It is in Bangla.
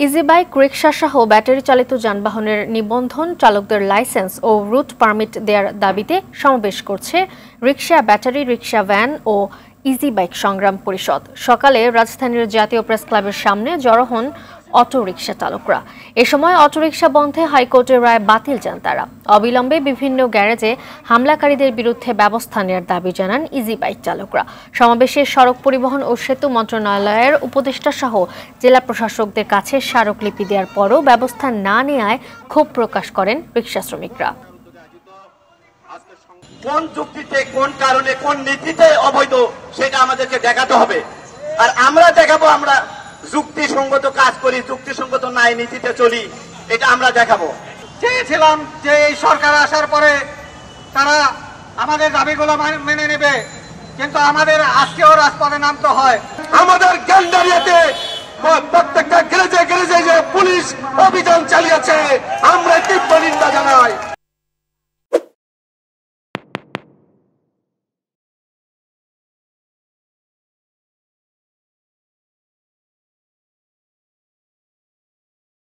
ইজি বাইক, রিকশা সহ ব্যাটারি চালিত যানবাহনের নিবন্ধন, চালকদের লাইসেন্স ও রুট পারমিট দেওয়ার দাবিতে সমাবেশ করছে রিকশা, ব্যাটারি রিকশা, ভ্যান ও ইজি বাইক সংগ্রাম পরিষদ। সকালে রাজধানীর জাতীয় প্রেস ক্লাবের সামনে জড়ো হন অটোরিকশা চালকরা। এ সময় অটোরিকশা বন্ধে হাইকোর্টের রায় বাতিল চান তারা। অবিলম্বে বিভিন্ন গ্যারেজে হামলাকারীদের বিরুদ্ধে ব্যবস্থা নেওয়ার দাবি জানান ইজি বাইক চালকরা। সমাবেশে সড়ক পরিবহন ও সেতু মন্ত্রণালয়ের উপদেষ্টা সহ জেলা প্রশাসকদের কাছে স্মারকলিপি দেওয়ার পরও ব্যবস্থা না নেওয়ায় ক্ষোভ প্রকাশ করেন রিকশা শ্রমিকরা। কোন যুক্তিতে, কোন কারণে, কোন নীতিতে অবৈধ সেটা আমাদেরকে দেখাতে হবে। আর আমরা দেখাবো আমরা যুক্তিসঙ্গত কাজ করি, যুক্তিসঙ্গত ন্যায় নীতিতে চলি, এটা আমরা দেখাবো। চেয়েছিলাম যে এই সরকার আসার পরে তারা আমাদের দাবিগুলো মেনে নেবে, কিন্তু আমাদের আজকেও রাজপথে নামতে হয়। আমাদের গ্যান্ডারিয়াতে প্রত্যেকটা